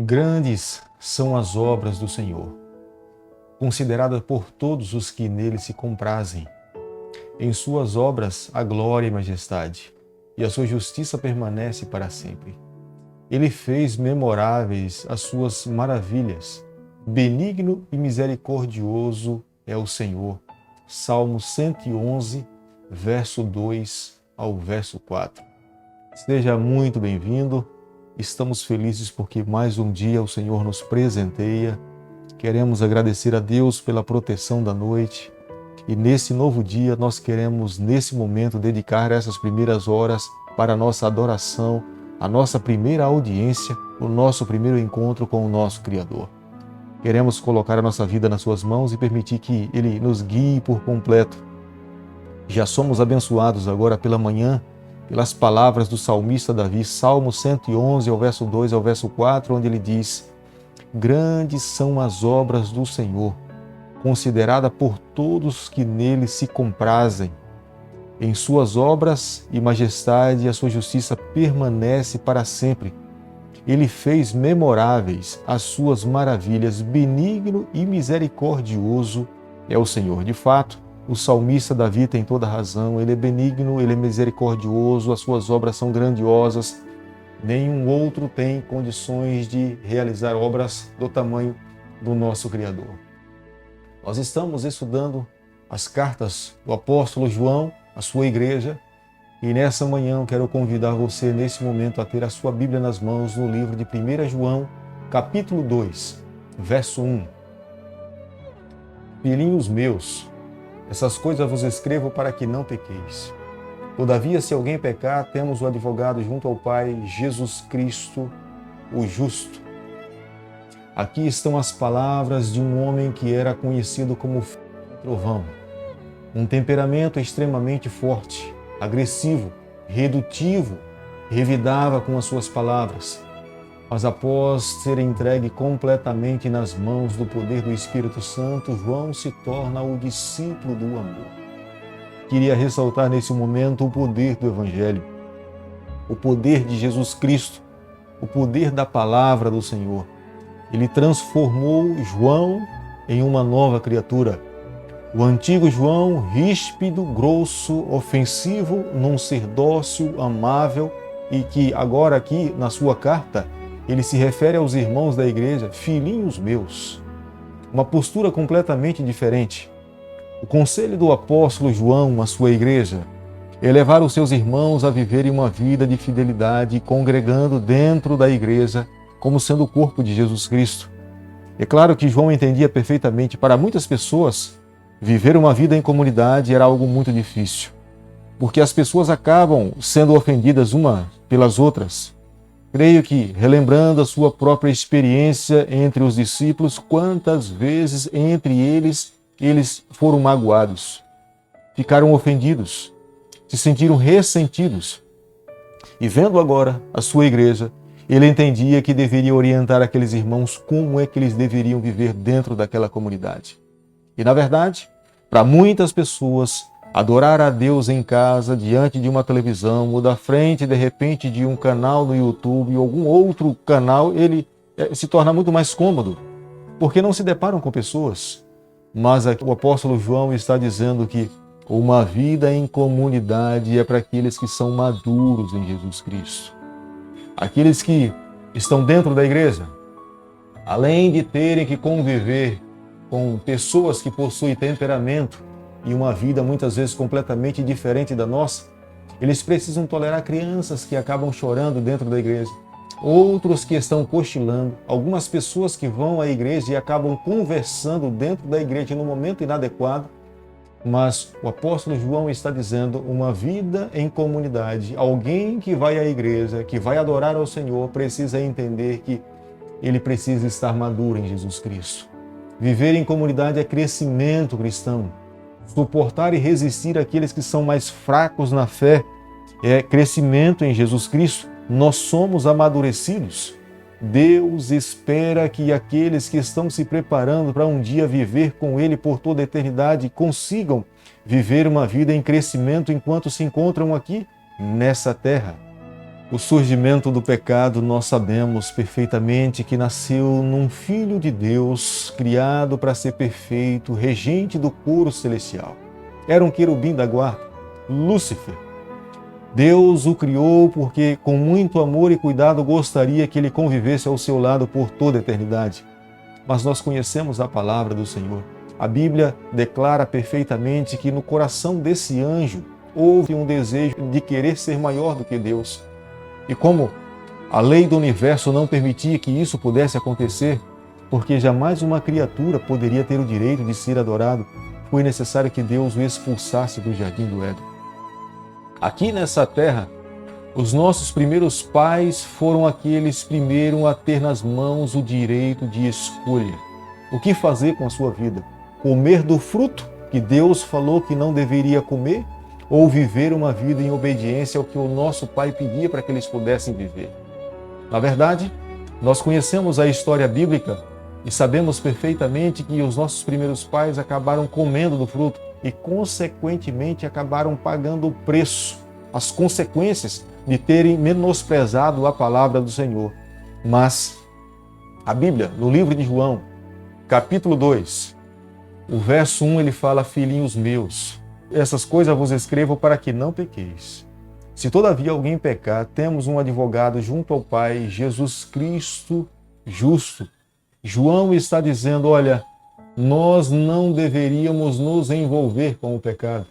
Grandes são as obras do Senhor, consideradas por todos os que nele se comprazem. Em suas obras a glória e majestade, e a sua justiça permanece para sempre. Ele fez memoráveis as suas maravilhas. Benigno e misericordioso é o Senhor. Salmo 111, verso 2 ao verso 4. Seja muito bem-vindo. Estamos felizes porque mais um dia o Senhor nos presenteia. Queremos agradecer a Deus pela proteção da noite. E nesse novo dia nós queremos, nesse momento, dedicar essas primeiras horas para a nossa adoração, a nossa primeira audiência, o nosso primeiro encontro com o nosso Criador. Queremos colocar a nossa vida nas suas mãos e permitir que Ele nos guie por completo. Já somos abençoados agora pela manhã, pelas palavras do salmista Davi, Salmo 111, ao verso 2 ao verso 4, onde ele diz: Grandes são as obras do Senhor, considerada por todos que nele se comprazem. Em suas obras e majestade a sua justiça permanece para sempre. Ele fez memoráveis as suas maravilhas, benigno e misericordioso é o Senhor. De fato, o salmista Davi tem toda a razão, ele é benigno, ele é misericordioso, as suas obras são grandiosas. Nenhum outro tem condições de realizar obras do tamanho do nosso Criador. Nós estamos estudando as cartas do apóstolo João, a sua igreja, e nessa manhã eu quero convidar você, nesse momento, a ter a sua Bíblia nas mãos no livro de 1 João, capítulo 2, verso 1. Filhinhos meus, essas coisas vos escrevo para que não pequeis. Todavia, se alguém pecar, temos o advogado junto ao Pai, Jesus Cristo, o justo. Aqui estão as palavras de um homem que era conhecido como filho do trovão. Um temperamento extremamente forte, agressivo, redutivo, revidava com as suas palavras. Mas após ser entregue completamente nas mãos do poder do Espírito Santo, João se torna o discípulo do amor. Queria ressaltar nesse momento o poder do Evangelho, o poder de Jesus Cristo, o poder da palavra do Senhor. Ele transformou João em uma nova criatura. O antigo João, ríspido, grosso, ofensivo, num ser dócil, amável, e que agora aqui na sua carta ele se refere aos irmãos da igreja, filhinhos meus. Uma postura completamente diferente. O conselho do apóstolo João à sua igreja é levar os seus irmãos a viverem uma vida de fidelidade, congregando dentro da igreja, como sendo o corpo de Jesus Cristo. É claro que João entendia perfeitamente, para muitas pessoas, viver uma vida em comunidade era algo muito difícil, porque as pessoas acabam sendo ofendidas umas pelas outras. Creio que, relembrando a sua própria experiência entre os discípulos, quantas vezes entre eles foram magoados, ficaram ofendidos, se sentiram ressentidos. E vendo agora a sua igreja, ele entendia que deveria orientar aqueles irmãos como é que eles deveriam viver dentro daquela comunidade. E, na verdade, para muitas pessoas, adorar a Deus em casa, diante de uma televisão, ou da frente, de repente, de um canal no YouTube ou algum outro canal, ele se torna muito mais cômodo, porque não se deparam com pessoas. Mas aqui o apóstolo João está dizendo que uma vida em comunidade é para aqueles que são maduros em Jesus Cristo. Aqueles que estão dentro da igreja, além de terem que conviver com pessoas que possuem temperamento e uma vida muitas vezes completamente diferente da nossa, eles precisam tolerar crianças que acabam chorando dentro da igreja, outros que estão cochilando, algumas pessoas que vão à igreja e acabam conversando dentro da igreja no momento inadequado. Mas o apóstolo João está dizendo uma vida em comunidade. Alguém que vai à igreja, que vai adorar ao Senhor, precisa entender que ele precisa estar maduro em Jesus Cristo. Viver em comunidade é crescimento cristão. Suportar e resistir àqueles que são mais fracos na fé é crescimento em Jesus Cristo. Nós somos amadurecidos. Deus espera que aqueles que estão se preparando para um dia viver com Ele por toda a eternidade consigam viver uma vida em crescimento enquanto se encontram aqui nessa terra. O surgimento do pecado, nós sabemos perfeitamente que nasceu num Filho de Deus, criado para ser perfeito, regente do coro celestial. Era um querubim da guarda, Lúcifer. Deus o criou porque, com muito amor e cuidado, gostaria que ele convivesse ao seu lado por toda a eternidade. Mas nós conhecemos a palavra do Senhor. A Bíblia declara perfeitamente que no coração desse anjo houve um desejo de querer ser maior do que Deus. E como a lei do universo não permitia que isso pudesse acontecer, porque jamais uma criatura poderia ter o direito de ser adorado, foi necessário que Deus o expulsasse do jardim do Éden. Aqui nessa terra, os nossos primeiros pais foram aqueles primeiro a ter nas mãos o direito de escolha. O que fazer com a sua vida? Comer do fruto que Deus falou que não deveria comer? Ou viver uma vida em obediência ao que o nosso Pai pedia para que eles pudessem viver? Na verdade, nós conhecemos a história bíblica e sabemos perfeitamente que os nossos primeiros pais acabaram comendo do fruto e, consequentemente, acabaram pagando o preço, as consequências de terem menosprezado a palavra do Senhor. Mas a Bíblia, no livro de João, capítulo 2, o verso 1, ele fala: filhinhos meus, essas coisas vos escrevo para que não pequeis. Se todavia alguém pecar, temos um advogado junto ao Pai, Jesus Cristo justo. João está dizendo, olha, nós não deveríamos nos envolver com o pecado.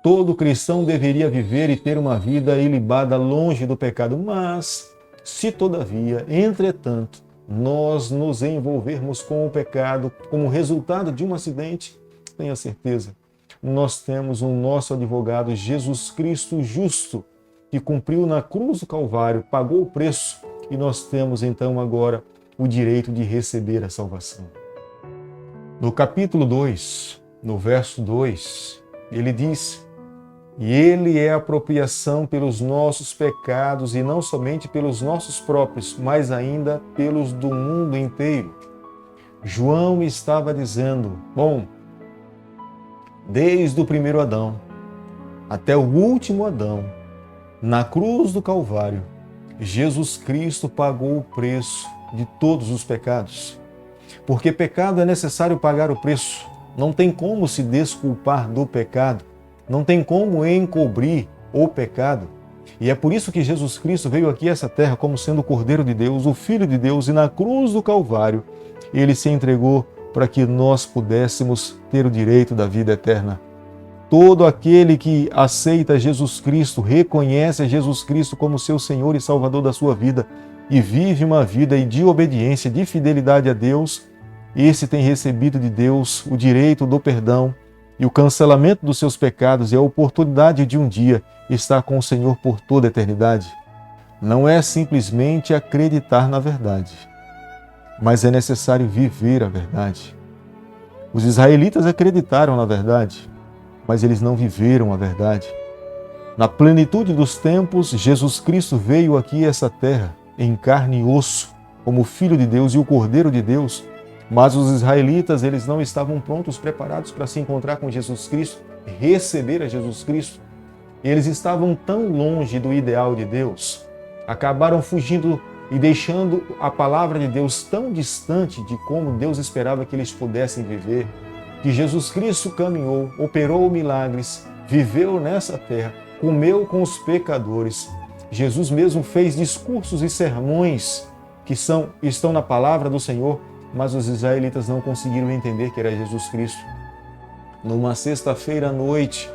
Todo cristão deveria viver e ter uma vida ilibada longe do pecado. Mas, se todavia, entretanto, nós nos envolvermos com o pecado como resultado de um acidente, tenha certeza, nós temos o nosso advogado Jesus Cristo justo, que cumpriu na cruz do Calvário, pagou o preço, e nós temos então agora o direito de receber a salvação. No capítulo 2, no verso 2, ele diz: e ele é a apropriação pelos nossos pecados, e não somente pelos nossos próprios, mas ainda pelos do mundo inteiro. João estava dizendo, bom, desde o primeiro Adão até o último Adão, na cruz do Calvário, Jesus Cristo pagou o preço de todos os pecados. Porque pecado é necessário pagar o preço. Não tem como se desculpar do pecado. Não tem como encobrir o pecado. E é por isso que Jesus Cristo veio aqui a essa terra como sendo o Cordeiro de Deus, o Filho de Deus, e na cruz do Calvário ele se entregou para que nós pudéssemos ter o direito da vida eterna. Todo aquele que aceita Jesus Cristo, reconhece a Jesus Cristo como seu Senhor e Salvador da sua vida e vive uma vida de obediência, de fidelidade a Deus, esse tem recebido de Deus o direito do perdão e o cancelamento dos seus pecados e a oportunidade de um dia estar com o Senhor por toda a eternidade. Não é simplesmente acreditar na verdade, mas é necessário viver a verdade. Os israelitas acreditaram na verdade, mas eles não viveram a verdade. Na plenitude dos tempos, Jesus Cristo veio aqui a essa terra, em carne e osso, como Filho de Deus e o Cordeiro de Deus, mas os israelitas, eles não estavam prontos, preparados para se encontrar com Jesus Cristo, receber a Jesus Cristo. Eles estavam tão longe do ideal de Deus, acabaram fugindo e deixando a palavra de Deus tão distante de como Deus esperava que eles pudessem viver, que Jesus Cristo caminhou, operou milagres, viveu nessa terra, comeu com os pecadores. Jesus mesmo fez discursos e sermões que estão na palavra do Senhor, mas os israelitas não conseguiram entender que era Jesus Cristo. Numa sexta-feira à noite,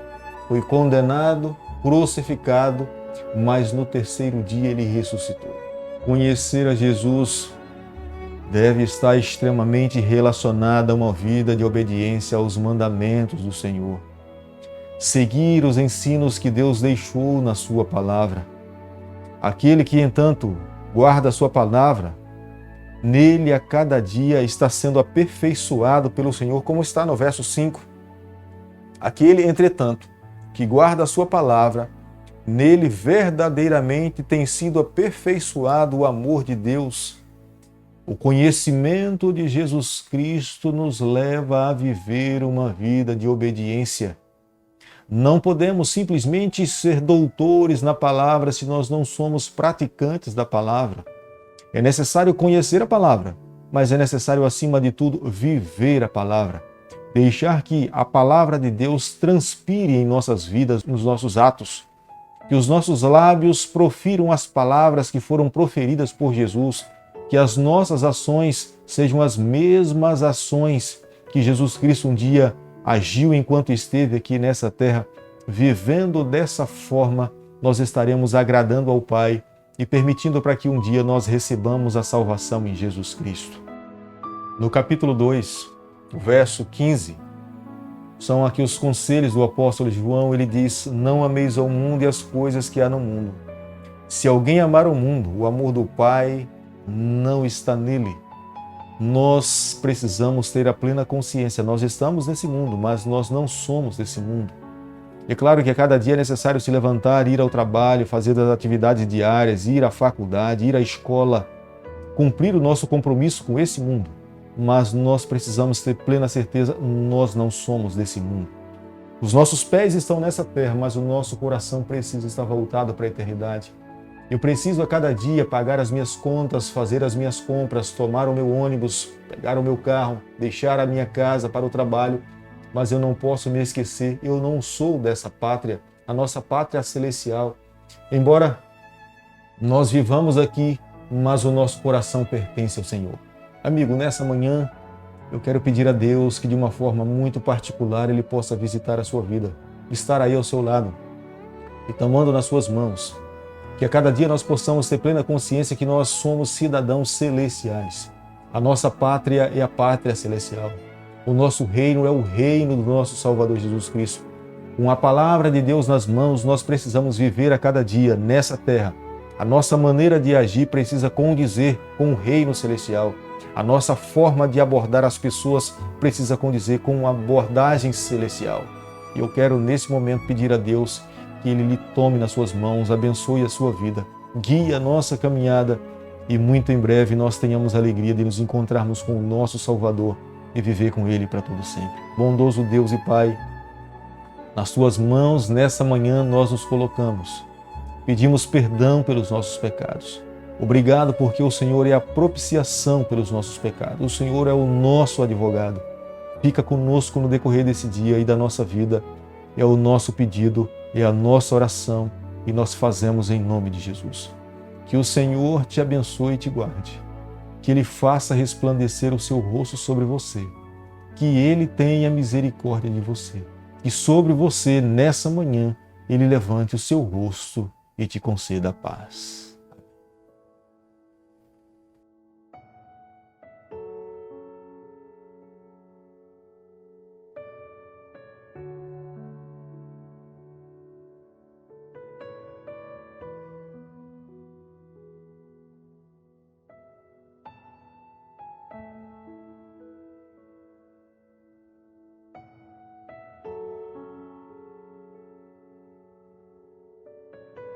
foi condenado, crucificado, mas no terceiro dia ele ressuscitou. Conhecer a Jesus deve estar extremamente relacionada a uma vida de obediência aos mandamentos do Senhor. Seguir os ensinos que Deus deixou na sua palavra. Aquele que, entanto, guarda a sua palavra, nele a cada dia está sendo aperfeiçoado pelo Senhor, como está no verso 5. Aquele, entretanto, que guarda a sua palavra, nele verdadeiramente tem sido aperfeiçoado o amor de Deus. O conhecimento de Jesus Cristo nos leva a viver uma vida de obediência. Não podemos simplesmente ser doutores na palavra se nós não somos praticantes da palavra. É necessário conhecer a palavra, mas é necessário, acima de tudo, viver a palavra. Deixar que a palavra de Deus transpire em nossas vidas, nos nossos atos. Que os nossos lábios profiram as palavras que foram proferidas por Jesus. Que as nossas ações sejam as mesmas ações que Jesus Cristo um dia agiu enquanto esteve aqui nessa terra. Vivendo dessa forma, nós estaremos agradando ao Pai e permitindo para que um dia nós recebamos a salvação em Jesus Cristo. No capítulo 2, o verso 15, são aqui os conselhos do apóstolo João. Ele diz: não ameis ao mundo e as coisas que há no mundo. Se alguém amar o mundo, o amor do Pai não está nele. Nós precisamos ter a plena consciência. Nós estamos nesse mundo, mas nós não somos desse mundo. É claro que a cada dia é necessário se levantar, ir ao trabalho, fazer as atividades diárias, ir à faculdade, ir à escola, cumprir o nosso compromisso com esse mundo. Mas nós precisamos ter plena certeza, nós não somos desse mundo. Os nossos pés estão nessa terra, mas o nosso coração precisa estar voltado para a eternidade. Eu preciso a cada dia pagar as minhas contas, fazer as minhas compras, tomar o meu ônibus, pegar o meu carro, deixar a minha casa para o trabalho, mas eu não posso me esquecer, eu não sou dessa pátria, a nossa pátria celestial. Embora nós vivamos aqui, mas o nosso coração pertence ao Senhor. Amigo, nessa manhã eu quero pedir a Deus que de uma forma muito particular Ele possa visitar a sua vida, estar aí ao seu lado e tomando nas suas mãos. Que a cada dia nós possamos ter plena consciência que nós somos cidadãos celestiais. A nossa pátria é a pátria celestial. O nosso reino é o reino do nosso Salvador Jesus Cristo. Com a palavra de Deus nas mãos, nós precisamos viver a cada dia nessa terra. A nossa maneira de agir precisa condizer com o reino celestial. A nossa forma de abordar as pessoas precisa condizer com uma abordagem celestial. E eu quero nesse momento pedir a Deus que Ele lhe tome nas suas mãos, abençoe a sua vida, guie a nossa caminhada e muito em breve nós tenhamos a alegria de nos encontrarmos com o nosso Salvador e viver com Ele para todo sempre. Bondoso Deus e Pai, nas Tuas mãos nessa manhã nós nos colocamos. Pedimos perdão pelos nossos pecados. Obrigado porque o Senhor é a propiciação pelos nossos pecados. O Senhor é o nosso advogado. Fica conosco no decorrer desse dia e da nossa vida. É o nosso pedido, é a nossa oração e nós fazemos em nome de Jesus. Que o Senhor te abençoe e te guarde. Que Ele faça resplandecer o seu rosto sobre você. Que Ele tenha misericórdia de você. E sobre você, nessa manhã, Ele levante o seu rosto e te conceda a paz.